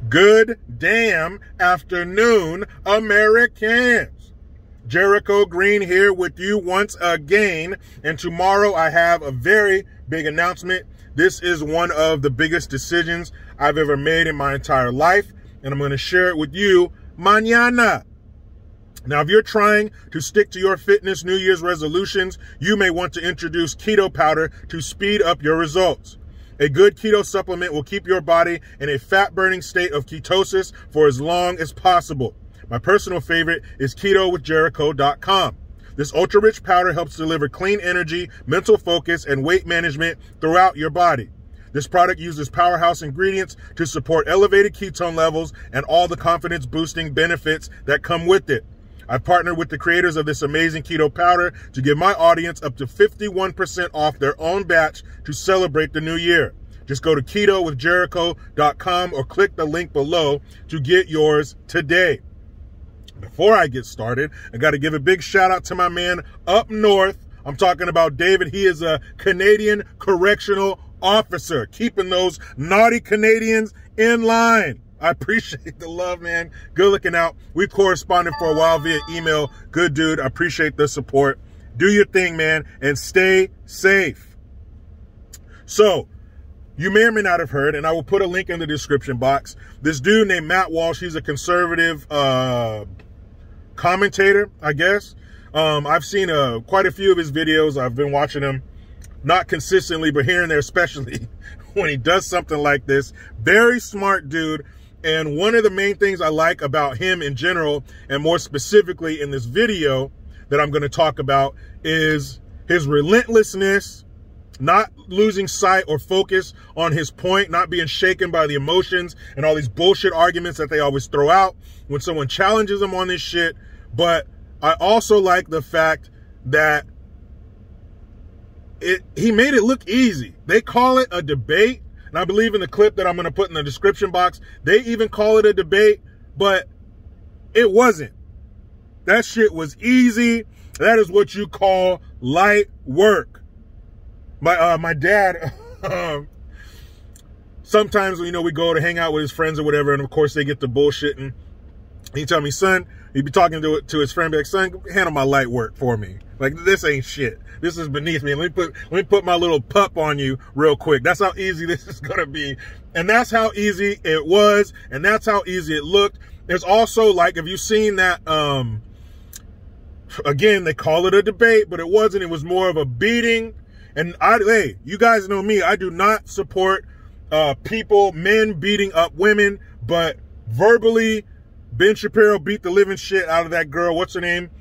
Good damn afternoon, Americans. Jericho Green here with you once again. And tomorrow I have a very big announcement. This is one of the biggest decisions I've ever made in my entire life. And I'm going to share it with you mañana. Now, if you're trying to stick to your fitness New Year's resolutions, you may want to introduce keto powder to speed up your results. A good keto supplement will keep your body in a fat-burning state of ketosis for as long as possible. My personal favorite is KetoWithJericho.com. This ultra-rich powder helps deliver clean energy, mental focus, and weight management throughout your body. This product uses powerhouse ingredients to support elevated ketone levels and all the confidence-boosting benefits that come with it. I partnered with the creators of this amazing keto powder to give my audience up to 51% off their own batch to celebrate the new year. Just go to KetoWithJericho.com or click the link below to get yours today. Before I get started, I got to give a big shout out to my man up north. I'm talking about David. He is a Canadian correctional officer, keeping those naughty Canadians in line. I appreciate the love, man. Good looking out. We corresponded for a while via email. Good dude. I appreciate the support. Do your thing, man, and stay safe. So, you may or may not have heard, and I will put a link in the description box. This dude named Matt Walsh, he's a conservative commentator, I guess. I've seen quite a few of his videos. I've been watching him, not consistently, but here and there, especially when he does something like this. Very smart dude. And one of the main things I like about him in general, and more specifically in this video that I'm going to talk about, is his relentlessness, not losing sight or focus on his point, not being shaken by the emotions and all these bullshit arguments that they always throw out when someone challenges him on this shit. But I also like the fact that he made it look easy. They call it a debate. And I believe in the clip that I'm going to put in the description box, they even call it a debate, but it wasn't. That shit was easy. That is what you call light work. My dad, sometimes, you know, we go to hang out with his friends or whatever, and of course they get to bullshitting. He tell me, son, he'd be talking to his friend, be like, son, handle my light work for me. Like, this ain't shit. This is beneath me. Let me put my little pup on you real quick. That's how easy this is going to be. And that's how easy it was. And that's how easy it looked. There's also, like, have you seen that, again, they call it a debate, but it wasn't. It was more of a beating. And hey, you guys know me. I do not support men beating up women, but verbally, Ben Shapiro beat the living shit out of that girl. What's her name?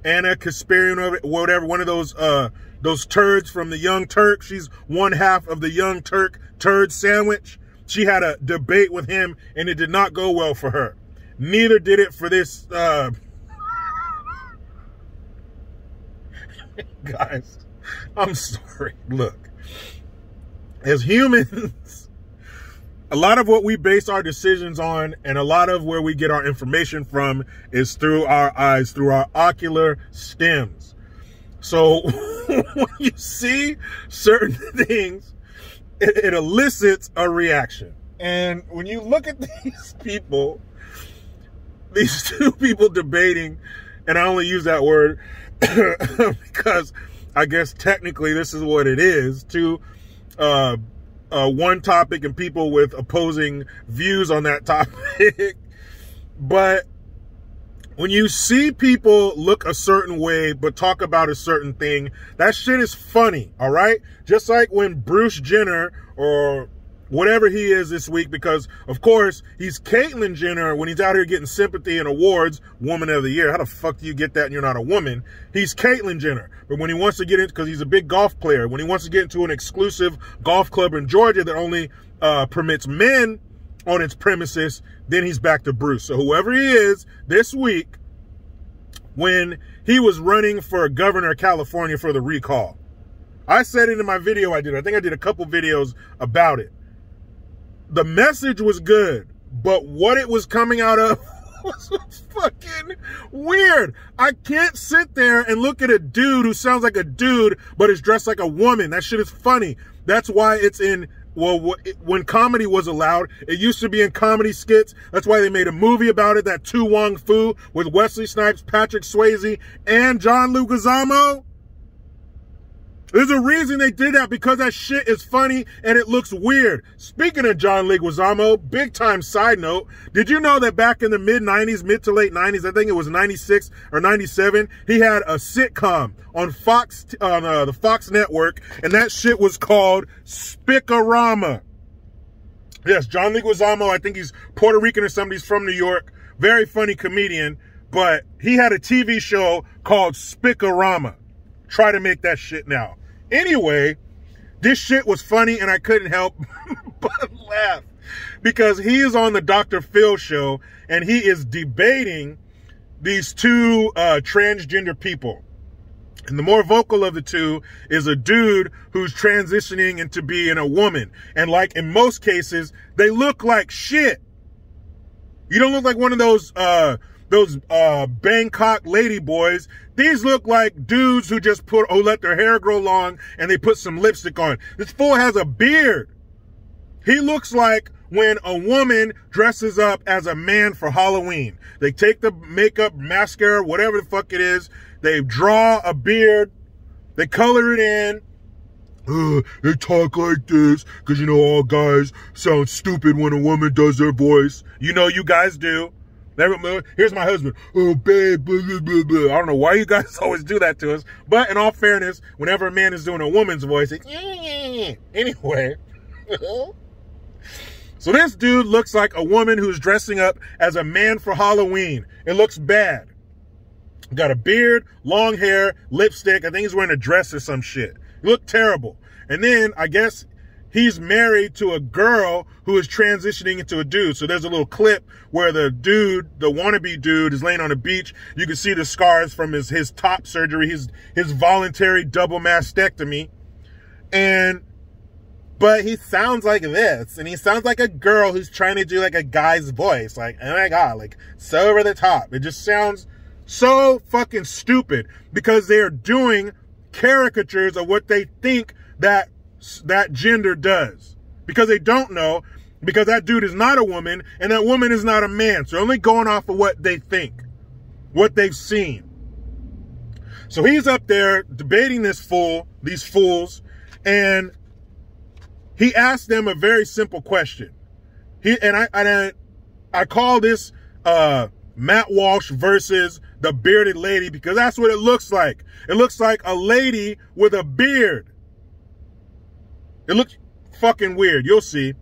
Anna Kasparian or whatever. One of those turds from the Young Turk. She's one half of the Young Turk turd sandwich. She had a debate with him, and it did not go well for her. Neither did it for this. Guys, I'm sorry. Look, as humans, a lot of what we base our decisions on and a lot of where we get our information from is through our eyes, through our ocular stems. So when you see certain things, it elicits a reaction. And when you look at these people, these two people debating, and I only use that word because I guess technically this is what it is, two one topic and people with opposing views on that topic. But when you see people look a certain way but talk about a certain thing, that shit is funny, all right? Just like when Bruce Jenner, or whatever he is this week, because of course he's Caitlyn Jenner when he's out here getting sympathy and awards, Woman of the Year. How the fuck do you get that and you're not a woman? He's Caitlyn Jenner. But when he wants to get into, because he's a big golf player, when he wants to get into an exclusive golf club in Georgia that only permits men on its premises, then he's back to Bruce. So whoever he is this week, when he was running for governor of California for the recall, I said it in my video I think I did a couple videos about it. The message was good, but what it was coming out of was fucking weird. I can't sit there and look at a dude who sounds like a dude, but is dressed like a woman. That shit is funny. That's why it's in well, when comedy was allowed, it used to be in comedy skits. That's why they made a movie about it, that Tu Wong Fu, with Wesley Snipes, Patrick Swayze, and John Leguizamo. There's a reason they did that, because that shit is funny and it looks weird. Speaking of John Leguizamo, big time side note, did you know that back in the mid to late 90s, I think it was 96 or 97, he had a sitcom on Fox, the Fox network, and that shit was called Spick-a-Rama. Yes, John Leguizamo, I think he's Puerto Rican or something, he's from New York, very funny comedian, but he had a TV show called Spick-a-Rama. Try to make that shit now. Anyway, this shit was funny and I couldn't help but laugh, because he is on the Dr. Phil show and he is debating these two transgender people. And the more vocal of the two is a dude who's transitioning into being a woman. And like in most cases, they look like shit. You don't look like one of those Bangkok lady boys. These look like dudes who just let their hair grow long and they put some lipstick on. This fool has a beard. He looks like when a woman dresses up as a man for Halloween. They take the makeup, mascara, whatever the fuck it is. They draw a beard. They color it in. They talk like this because, you know, all guys sound stupid when a woman does their voice. You know, you guys do. Here's my husband. Oh, babe, blah, blah, blah, blah. I don't know why you guys always do that to us. But in all fairness, whenever a man is doing a woman's voice, it's anyway. So this dude looks like a woman who's dressing up as a man for Halloween. It looks bad. Got a beard, long hair, lipstick. I think he's wearing a dress or some shit. He looked terrible. And then I guess he's married to a girl who is transitioning into a dude. So there's a little clip where the dude, the wannabe dude, is laying on a beach. You can see the scars from his top surgery, his voluntary double mastectomy. But he sounds like this. And he sounds like a girl who's trying to do like a guy's voice. Like, oh my God, like so over the top. It just sounds so fucking stupid because they're doing caricatures of what they think that gender does, because they don't know, because that dude is not a woman and that woman is not a man. So they're only going off of what they think, what they've seen. So he's up there debating these fools, and he asked them a very simple question. I call this Matt Walsh versus the bearded lady, because that's what it looks like. It looks like a lady with a beard. It looks fucking weird. You'll see.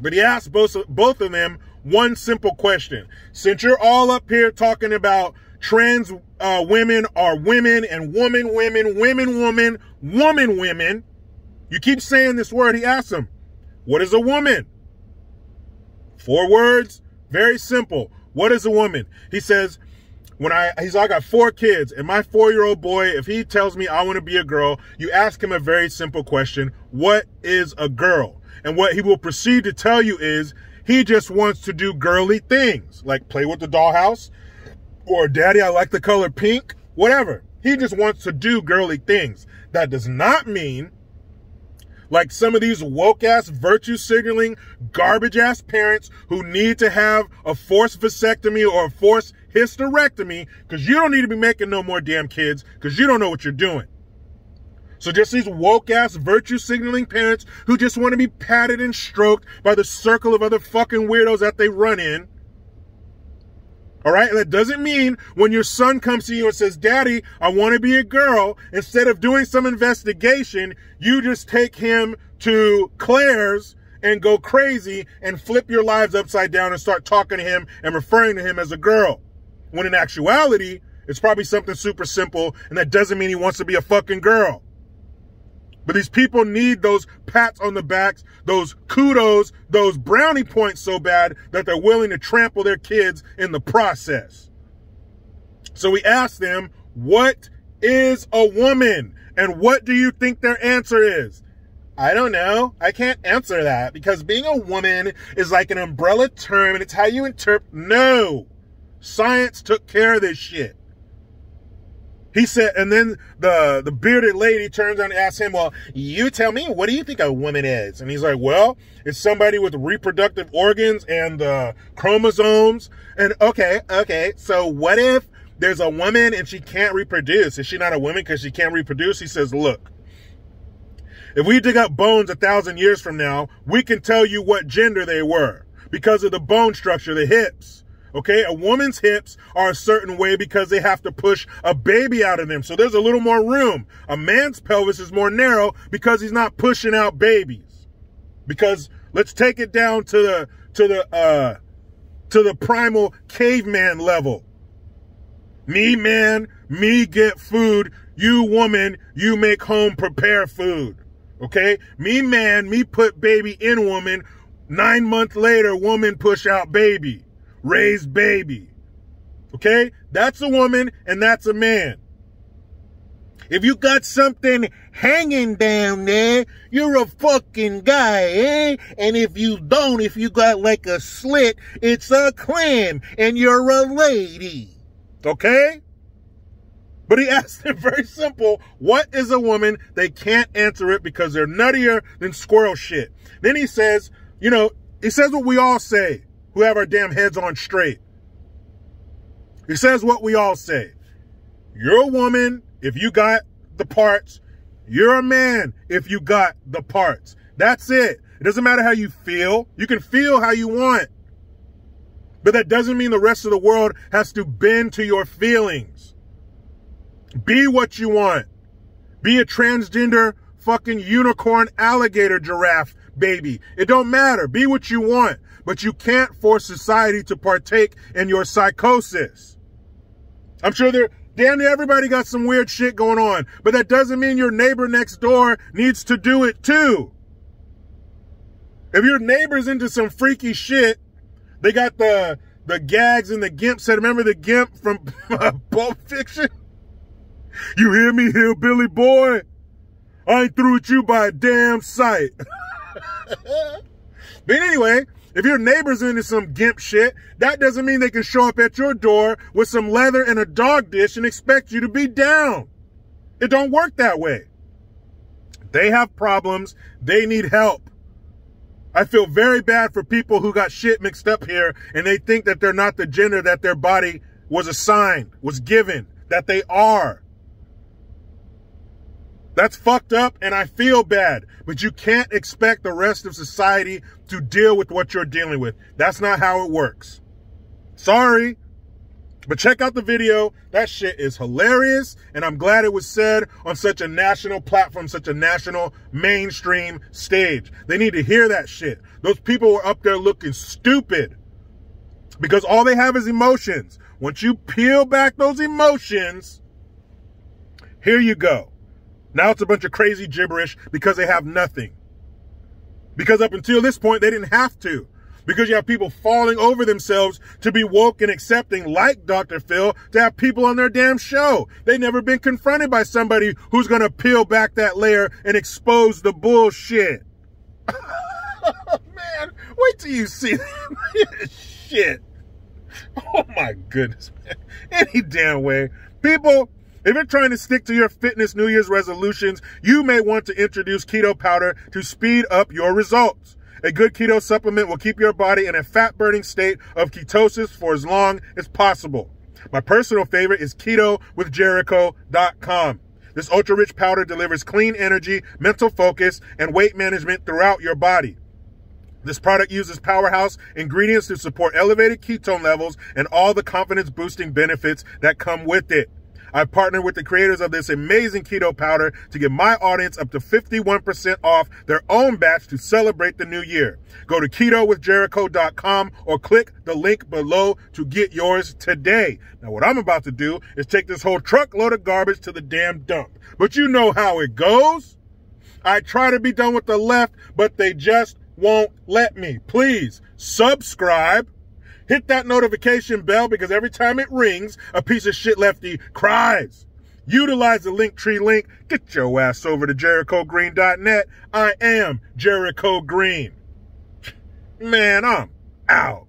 But he asked both of them one simple question. Since you're all up here talking about trans women are women and woman, you keep saying this word. He asked them, what is a woman? 4 words. Very simple. What is a woman? He says, I got 4 kids, and my 4-year-old boy, if he tells me I want to be a girl, you ask him a very simple question. What is a girl? And what he will proceed to tell you is he just wants to do girly things, like play with the dollhouse, or daddy, I like the color pink, whatever. He just wants to do girly things. That does not mean, like some of these woke-ass, virtue-signaling, garbage-ass parents who need to have a forced vasectomy or a forced hysterectomy, because you don't need to be making no more damn kids, because you don't know what you're doing. So just these woke-ass, virtue-signaling parents who just want to be patted and stroked by the circle of other fucking weirdos that they run in. All right? That doesn't mean when your son comes to you and says, Daddy, I want to be a girl, instead of doing some investigation, you just take him to Claire's and go crazy and flip your lives upside down and start talking to him and referring to him as a girl. When in actuality, it's probably something super simple, and that doesn't mean he wants to be a fucking girl. But these people need those pats on the backs, those kudos, those brownie points so bad that they're willing to trample their kids in the process. So we asked them, what is a woman? And what do you think their answer is? I don't know. I can't answer that, because being a woman is like an umbrella term and it's how you interpret. No. Science took care of this shit. He said, and then the bearded lady turns on and asks him, well, you tell me, what do you think a woman is? And he's like, well, it's somebody with reproductive organs and chromosomes. And okay, so what if there's a woman and she can't reproduce? Is she not a woman because she can't reproduce? He says, look, if we dig up bones 1,000 years from now, we can tell you what gender they were because of the bone structure, the hips. Okay, a woman's hips are a certain way because they have to push a baby out of them. So there's a little more room. A man's pelvis is more narrow because he's not pushing out babies. Because let's take it down to the primal caveman level. Me, man, me get food. You, woman, you make home prepare food. Okay, me, man, me put baby in woman. 9 months later, woman push out baby. Raise baby. Okay? That's a woman and that's a man. If you got something hanging down there, you're a fucking guy, eh? And if you don't, if you got like a slit, it's a clam and you're a lady. Okay? But he asked him very simple, what is a woman? They can't answer it because they're nuttier than squirrel shit. Then he says, you know, he says what we all say, who have our damn heads on straight. He says what we all say. You're a woman if you got the parts. You're a man if you got the parts. That's it. It doesn't matter how you feel. You can feel how you want. But that doesn't mean the rest of the world has to bend to your feelings. Be what you want. Be a transgender fucking unicorn alligator giraffe baby. It don't matter. Be what you want. But you can't force society to partake in your psychosis. I'm sure damn near everybody got some weird shit going on, but that doesn't mean your neighbor next door needs to do it too. If your neighbor's into some freaky shit, they got the gags and the gimp set. Remember the gimp from Pulp Fiction? You hear me, hillbilly boy? I ain't through with you by a damn sight. But anyway, if your neighbor's into some gimp shit, that doesn't mean they can show up at your door with some leather and a dog dish and expect you to be down. It don't work that way. They have problems. They need help. I feel very bad for people who got shit mixed up here and they think that they're not the gender that their body was assigned, was given, that they are. That's fucked up and I feel bad, but you can't expect the rest of society to deal with what you're dealing with. That's not how it works. Sorry, but check out the video. That shit is hilarious and I'm glad it was said on such a national platform, such a national mainstream stage. They need to hear that shit. Those people were up there looking stupid because all they have is emotions. Once you peel back those emotions, here you go. Now it's a bunch of crazy gibberish because they have nothing. Because up until this point, they didn't have to. Because you have people falling over themselves to be woke and accepting, like Dr. Phil, to have people on their damn show. They've never been confronted by somebody who's going to peel back that layer and expose the bullshit. Man, wait till you see that shit. Oh my goodness, man. Any damn way. People, if you're trying to stick to your fitness New Year's resolutions, you may want to introduce keto powder to speed up your results. A good keto supplement will keep your body in a fat-burning state of ketosis for as long as possible. My personal favorite is Keto with Jericho.com. This ultra-rich powder delivers clean energy, mental focus, and weight management throughout your body. This product uses powerhouse ingredients to support elevated ketone levels and all the confidence-boosting benefits that come with it. I've partnered with the creators of this amazing keto powder to give my audience up to 51% off their own batch to celebrate the new year. Go to ketowithjericho.com or click the link below to get yours today. Now, what I'm about to do is take this whole truckload of garbage to the damn dump. But you know how it goes. I try to be done with the left, but they just won't let me. Please subscribe. Hit that notification bell because every time it rings, a piece of shit lefty cries. Utilize the Linktree link. Get your ass over to JerichoGreen.net. I am Jericho Green. Man, I'm out.